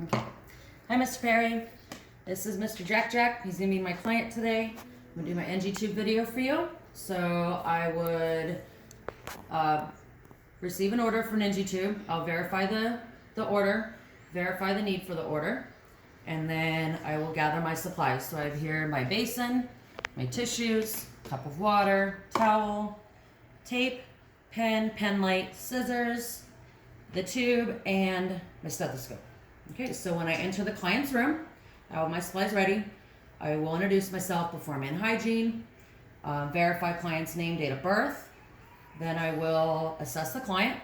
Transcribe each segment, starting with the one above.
Okay. Hi, Mr. Perry. This is Mr. Jack. He's gonna be my client today. I'm gonna do my NG tube video for you. So I would receive an order for an NG tube. I'll verify the order, verify the need for the order, and then I will gather my supplies. So I have here my basin, my tissues, cup of water, towel, tape, pen light, scissors, the tube, and my stethoscope. Okay, so when I enter the client's room, I have my supplies ready. I will introduce myself, perform hand hygiene, verify client's name, date of birth. Then I will assess the client.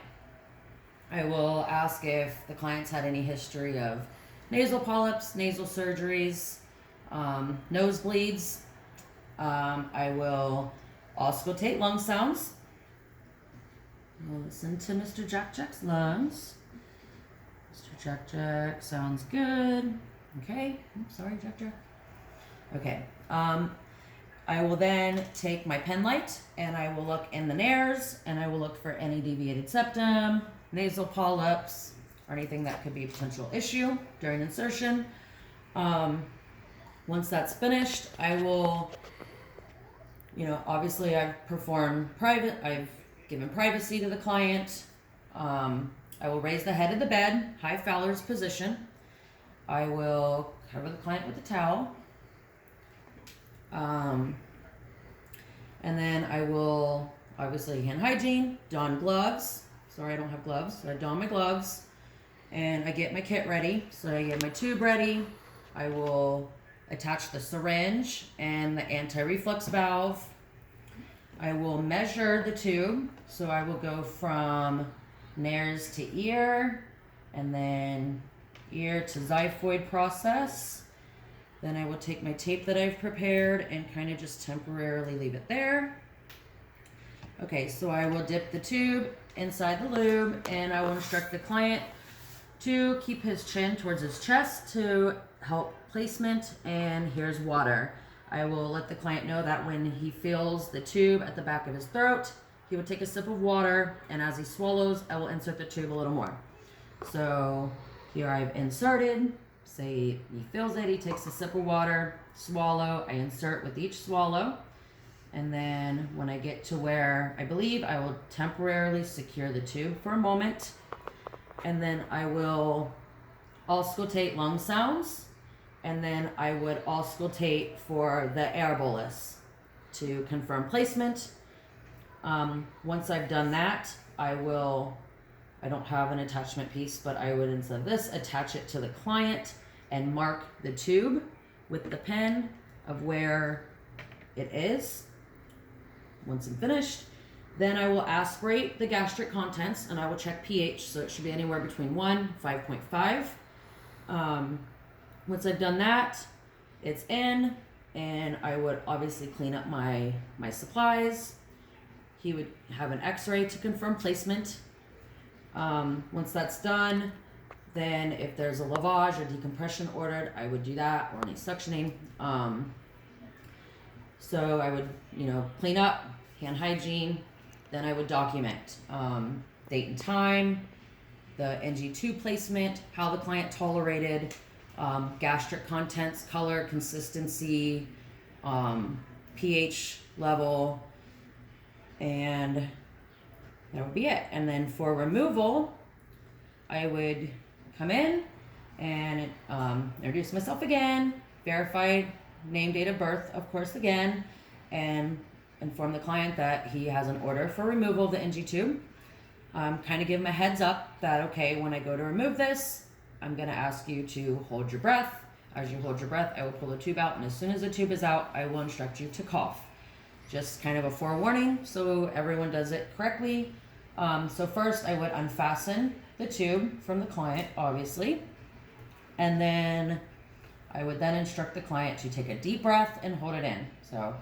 I will ask if the client's had any history of nasal polyps, nasal surgeries, nosebleeds. I will auscultate lung sounds. We'll listen to Mr. Jack's lungs. Mr. Jack sounds good. Okay. Oops, sorry, Jack. Okay. I will then take my pen light and I will look in the nares and I will look for any deviated septum, nasal polyps, or anything that could be a potential issue during insertion. Once that's finished, I will, obviously I've given privacy to the client. I will raise the head of the bed, high Fowler's position. I will cover the client with a towel. And then I will, obviously, hand hygiene, don gloves. Sorry, I don't have gloves. So I don my gloves and I get my kit ready. So I get my tube ready. I will attach the syringe and the anti-reflux valve. I will measure the tube. So I will go from nares to ear and then ear to xiphoid process. Then I will take my tape that I've prepared and kind of just temporarily leave it there. Okay, so I will dip the tube inside the lube and I will instruct the client to keep his chin towards his chest to help placement, and here's water. I will let the client know that when he feels the tube at the back of his throat, he would take a sip of water, and as he swallows, I will insert the tube a little more. So here I've inserted, say he feels it, he takes a sip of water, swallow, I insert with each swallow. And then when I get to where I believe, I will temporarily secure the tube for a moment. And then I will auscultate lung sounds. And then I would auscultate for the air bolus to confirm placement. Once I've done that, I don't have an attachment piece, but I would, instead of this, attach it to the client and mark the tube with the pen of where it is. Once I'm finished, then I will aspirate the gastric contents and I will check pH, so it should be anywhere between 1 and 5.5. Once I've done that, it's in, and I would obviously clean up my supplies. He would have an x-ray to confirm placement. Once that's done, then if there's a lavage or decompression ordered, I would do that, or any suctioning. So I would, clean up, hand hygiene, then I would document date and time, the NG tube placement, how the client tolerated, gastric contents, color, consistency, pH level, and that would be it. And then for removal, I would come in and introduce myself again, verify name, date of birth, of course, again, and inform the client that he has an order for removal of the NG tube. Kind of give him a heads up that, okay, when I go to remove this, I'm going to ask you to hold your breath. As you hold your breath, I will pull the tube out, and as soon as the tube is out, I will instruct you to cough. Just kind of a forewarning so everyone does it correctly. So first I would unfasten the tube from the client, obviously, and then I would then instruct the client to take a deep breath and hold it in. So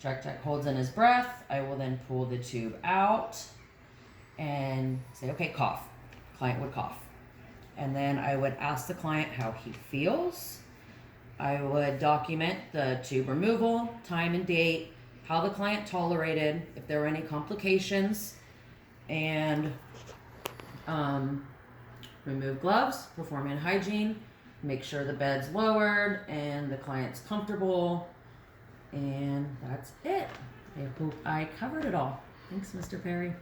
Jack holds in his breath. I will then pull the tube out and say, okay, cough. Client would cough. And then I would ask the client how he feels. I would document the tube removal, time and date, how the client tolerated, if there were any complications, and remove gloves, perform hand hygiene, make sure the bed's lowered and the client's comfortable. And that's it. I hope I covered it all. Thanks, Mr. Perry.